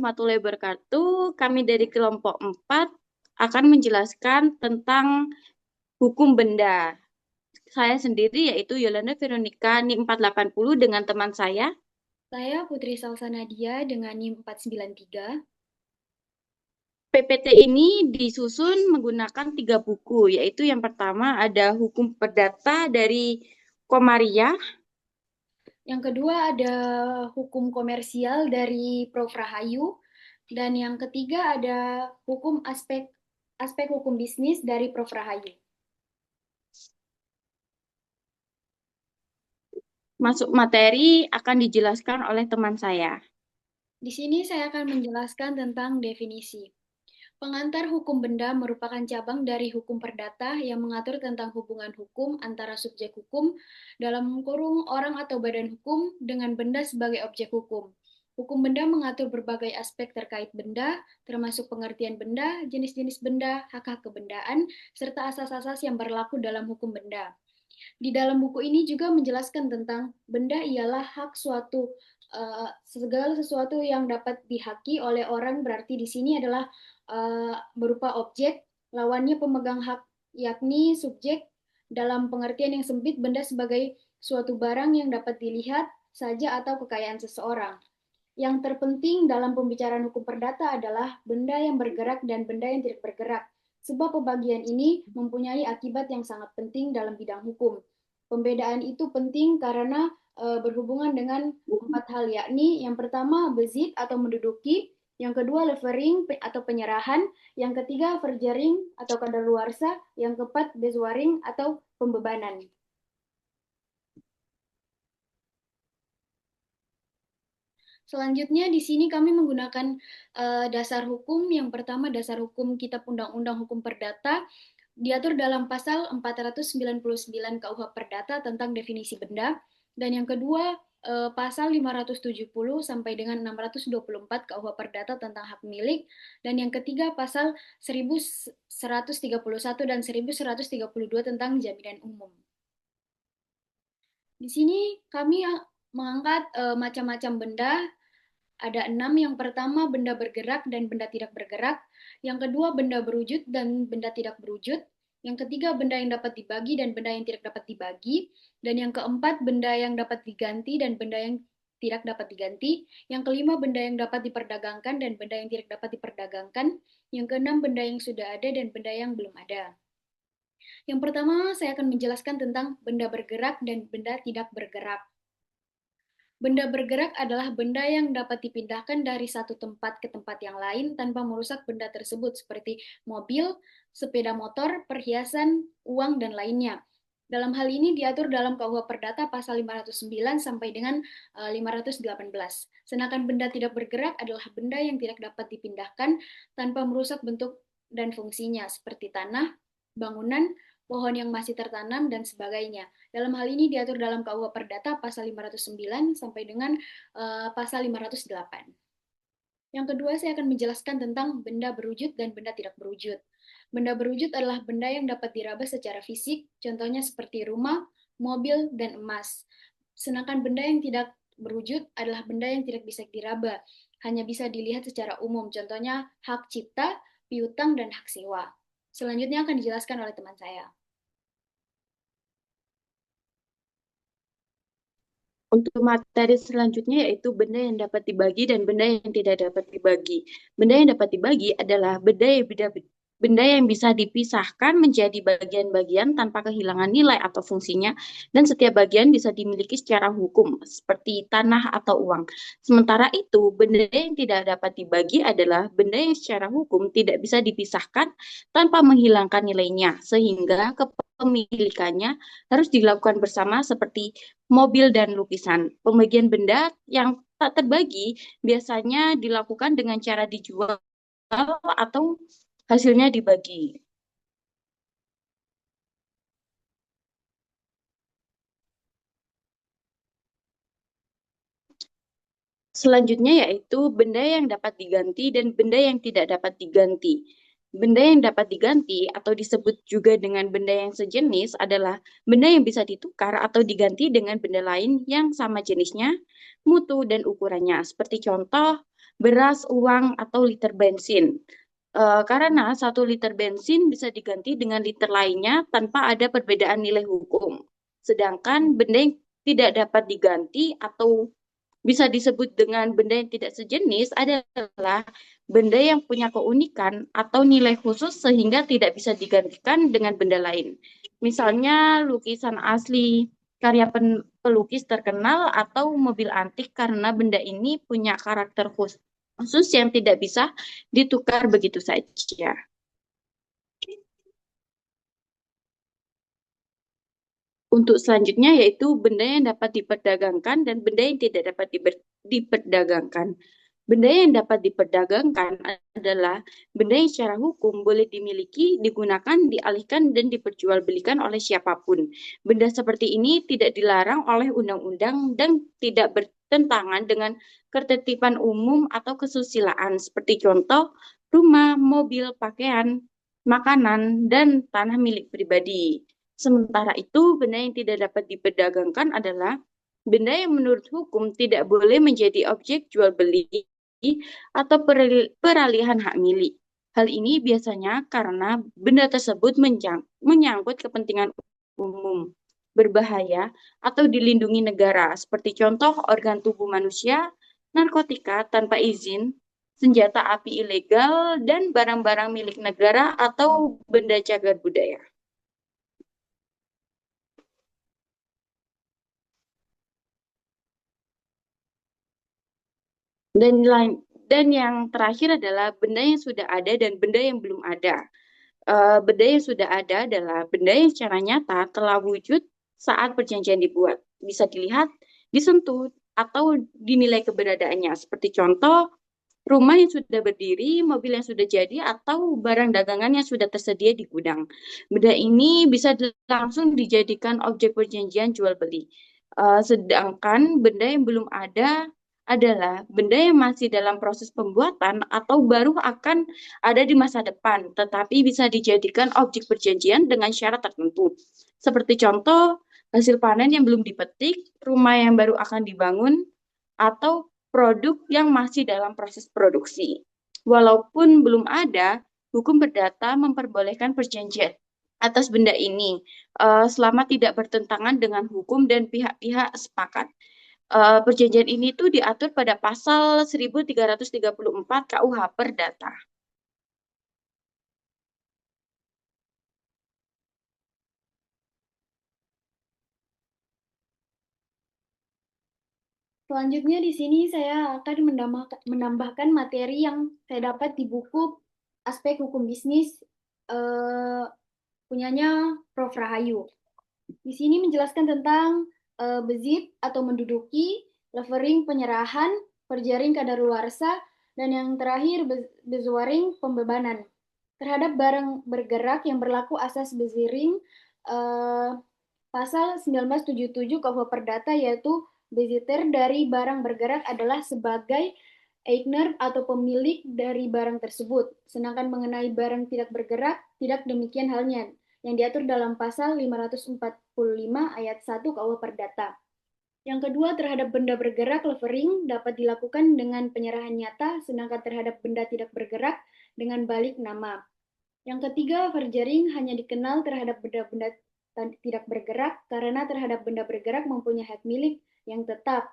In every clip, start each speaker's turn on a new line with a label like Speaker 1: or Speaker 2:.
Speaker 1: warahmatullahi wabarakatuh. Kami dari kelompok 4 akan menjelaskan tentang hukum benda. Saya sendiri yaitu Yolanda Veronica NIM 480 dengan teman saya.
Speaker 2: Saya Putri Salsa Nadia dengan NIM 493.
Speaker 1: PPT ini disusun menggunakan 3 buku, yaitu yang pertama ada Hukum Perdata dari Komaria.
Speaker 2: Yang kedua ada hukum komersial dari Prof. Rahayu. Dan yang ketiga ada hukum aspek hukum bisnis dari Prof. Rahayu.
Speaker 1: Masuk materi akan dijelaskan oleh teman saya.
Speaker 2: Di sini saya akan menjelaskan tentang definisi. Pengantar hukum benda merupakan cabang dari hukum perdata yang mengatur tentang hubungan hukum antara subjek hukum dalam kurung orang atau badan hukum dengan benda sebagai objek hukum. Hukum benda mengatur berbagai aspek terkait benda, termasuk pengertian benda, jenis-jenis benda, hak-hak kebendaan, serta asas-asas yang berlaku dalam hukum benda. Di dalam buku ini juga menjelaskan tentang benda ialah hak suatu segala sesuatu yang dapat dihaki oleh orang, berarti di sini adalah berupa objek, lawannya pemegang hak yakni subjek. Dalam pengertian yang sempit, benda sebagai suatu barang yang dapat dilihat saja atau kekayaan seseorang. Yang terpenting dalam pembicaraan hukum perdata adalah benda yang bergerak dan benda yang tidak bergerak, sebab pembagian ini mempunyai akibat yang sangat penting dalam bidang hukum. Pembedaan itu penting karena berhubungan dengan 4 hal, yakni yang pertama bezit atau menduduki, yang kedua levering atau penyerahan, yang ketiga verjering atau kadaluarsa, yang keempat bezwaring atau pembebanan. Selanjutnya di sini kami menggunakan dasar hukum. Yang pertama dasar hukum Kitab Undang-Undang Hukum Perdata diatur dalam pasal 499 KUH Perdata tentang definisi benda, dan yang kedua pasal 570 sampai dengan 624 KUH Perdata tentang hak milik, dan yang ketiga pasal 1131 dan 1132 tentang jaminan umum. Di sini kami mengangkat macam-macam benda. Ada 6. Yang pertama, benda bergerak dan benda tidak bergerak. Yang kedua, benda berwujud dan benda tidak berwujud. Yang ketiga, benda yang dapat dibagi dan benda yang tidak dapat dibagi. Dan yang keempat, benda yang dapat diganti dan benda yang tidak dapat diganti. Yang kelima, benda yang dapat diperdagangkan dan benda yang tidak dapat diperdagangkan. Yang keenam, benda yang sudah ada dan benda yang belum ada. Yang pertama, saya akan menjelaskan tentang benda bergerak dan benda tidak bergerak. Benda bergerak adalah benda yang dapat dipindahkan dari satu tempat ke tempat yang lain tanpa merusak benda tersebut, seperti mobil, sepeda motor, perhiasan, uang, dan lainnya. Dalam hal ini diatur dalam KUH Perdata pasal 509 sampai dengan 518. Sedangkan benda tidak bergerak adalah benda yang tidak dapat dipindahkan tanpa merusak bentuk dan fungsinya, seperti tanah, bangunan, pohon yang masih tertanam, dan sebagainya. Dalam hal ini diatur dalam KUH Perdata pasal 509 sampai dengan pasal 508. Yang kedua, saya akan menjelaskan tentang benda berwujud dan benda tidak berwujud. Benda berwujud adalah benda yang dapat diraba secara fisik, contohnya seperti rumah, mobil, dan emas. Sedangkan benda yang tidak berwujud adalah benda yang tidak bisa diraba, hanya bisa dilihat secara umum, contohnya hak cipta, piutang, dan hak sewa. Selanjutnya akan dijelaskan oleh teman saya.
Speaker 1: Untuk materi selanjutnya yaitu benda yang dapat dibagi dan benda yang tidak dapat dibagi. Benda yang dapat dibagi adalah benda yang bisa dipisahkan menjadi bagian-bagian tanpa kehilangan nilai atau fungsinya, dan setiap bagian bisa dimiliki secara hukum, seperti tanah atau uang. Sementara itu, benda yang tidak dapat dibagi adalah benda yang secara hukum tidak bisa dipisahkan tanpa menghilangkan nilainya, sehingga kepemilikannya harus dilakukan bersama, seperti mobil dan lukisan. Pembagian benda yang tak terbagi biasanya dilakukan dengan cara dijual atau hasilnya dibagi. Selanjutnya yaitu benda yang dapat diganti dan benda yang tidak dapat diganti. Benda yang dapat diganti atau disebut juga dengan benda yang sejenis adalah benda yang bisa ditukar atau diganti dengan benda lain yang sama jenisnya, mutu, dan ukurannya. Seperti contoh, beras, uang, atau liter bensin. Karena 1 liter bensin bisa diganti dengan liter lainnya tanpa ada perbedaan nilai hukum. Sedangkan benda yang tidak dapat diganti atau bisa disebut dengan benda yang tidak sejenis adalah benda yang punya keunikan atau nilai khusus sehingga tidak bisa digantikan dengan benda lain. Misalnya lukisan asli, karya pelukis terkenal, atau mobil antik karena benda ini punya karakter khusus yang tidak bisa ditukar begitu saja. Untuk selanjutnya yaitu benda yang dapat diperdagangkan dan benda yang tidak dapat diperdagangkan. Benda yang dapat diperdagangkan adalah benda yang secara hukum boleh dimiliki, digunakan, dialihkan, dan diperjualbelikan oleh siapapun. Benda seperti ini tidak dilarang oleh undang-undang dan tidak bertentangan dengan ketertiban umum atau kesusilaan, seperti contoh rumah, mobil, pakaian, makanan, dan tanah milik pribadi. Sementara itu, benda yang tidak dapat diperdagangkan adalah benda yang menurut hukum tidak boleh menjadi objek jual beli atau peralihan hak milik. Hal ini biasanya karena benda tersebut menyangkut kepentingan umum, berbahaya, atau dilindungi negara, seperti contoh organ tubuh manusia, narkotika tanpa izin, senjata api ilegal, dan barang-barang milik negara atau benda cagar budaya. Dan lain dan yang terakhir adalah benda yang sudah ada dan benda yang belum ada. Benda yang sudah ada adalah benda yang secara nyata telah wujud saat perjanjian dibuat. Bisa dilihat, disentuh, atau dinilai keberadaannya. Seperti contoh, rumah yang sudah berdiri, mobil yang sudah jadi, atau barang dagangan yang sudah tersedia di gudang. Benda ini bisa langsung dijadikan objek perjanjian jual beli. Sedangkan benda yang belum ada adalah benda yang masih dalam proses pembuatan atau baru akan ada di masa depan, tetapi bisa dijadikan objek perjanjian dengan syarat tertentu. Seperti contoh, hasil panen yang belum dipetik, rumah yang baru akan dibangun, atau produk yang masih dalam proses produksi. Walaupun belum ada, hukum perdata memperbolehkan perjanjian atas benda ini selama tidak bertentangan dengan hukum dan pihak-pihak sepakat. Perjanjian ini tuh diatur pada pasal 1334 KUH Perdata.
Speaker 2: Selanjutnya di sini saya akan menambahkan materi yang saya dapat di buku Aspek Hukum Bisnis eh, punyanya Prof. Rahayu. Di sini menjelaskan tentang bezit atau menduduki, levering penyerahan, perjaring kadaluarsa, dan yang terakhir bezwaring pembebanan. Terhadap barang bergerak yang berlaku asas beziring eh, pasal 1977 KUH Perdata yaitu beziter dari barang bergerak adalah sebagai Eigner atau pemilik dari barang tersebut. Sedangkan mengenai barang tidak bergerak, tidak demikian halnya yang diatur dalam pasal 545 ayat 1 KUH Perdata. Yang kedua, terhadap benda bergerak, levering dapat dilakukan dengan penyerahan nyata, sedangkan terhadap benda tidak bergerak dengan balik nama. Yang ketiga, verjaring hanya dikenal terhadap benda-benda tidak bergerak karena terhadap benda bergerak mempunyai hak milik yang tetap.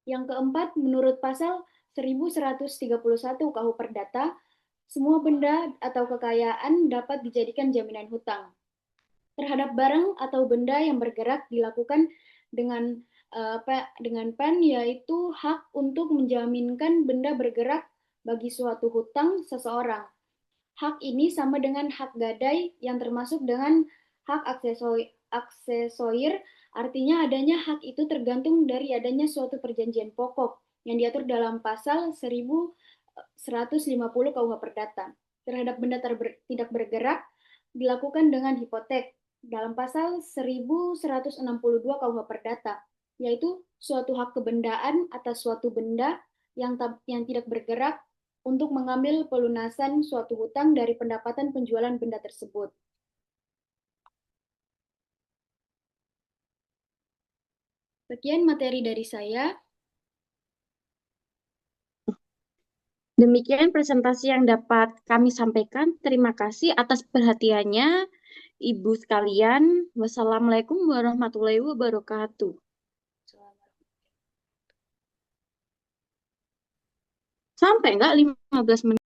Speaker 2: Yang keempat, menurut pasal 1131 KUH Perdata, semua benda atau kekayaan dapat dijadikan jaminan hutang. Terhadap barang atau benda yang bergerak dilakukan dengan dengan pen yaitu hak untuk menjaminkan benda bergerak bagi suatu hutang seseorang. Hak ini sama dengan hak gadai yang termasuk dengan hak aksesorir, artinya adanya hak itu tergantung dari adanya suatu perjanjian pokok yang diatur dalam pasal 1150 KUH Perdata. Terhadap benda tidak bergerak dilakukan dengan hipotek dalam pasal 1162 KUH Perdata, yaitu suatu hak kebendaan atas suatu benda yang tidak bergerak untuk mengambil pelunasan suatu hutang dari pendapatan penjualan benda tersebut. Sekian materi dari saya.
Speaker 1: Demikian presentasi yang dapat kami sampaikan. Terima kasih atas perhatiannya, Ibu sekalian. Wassalamualaikum warahmatullahi wabarakatuh. Sampai nggak 15 menit?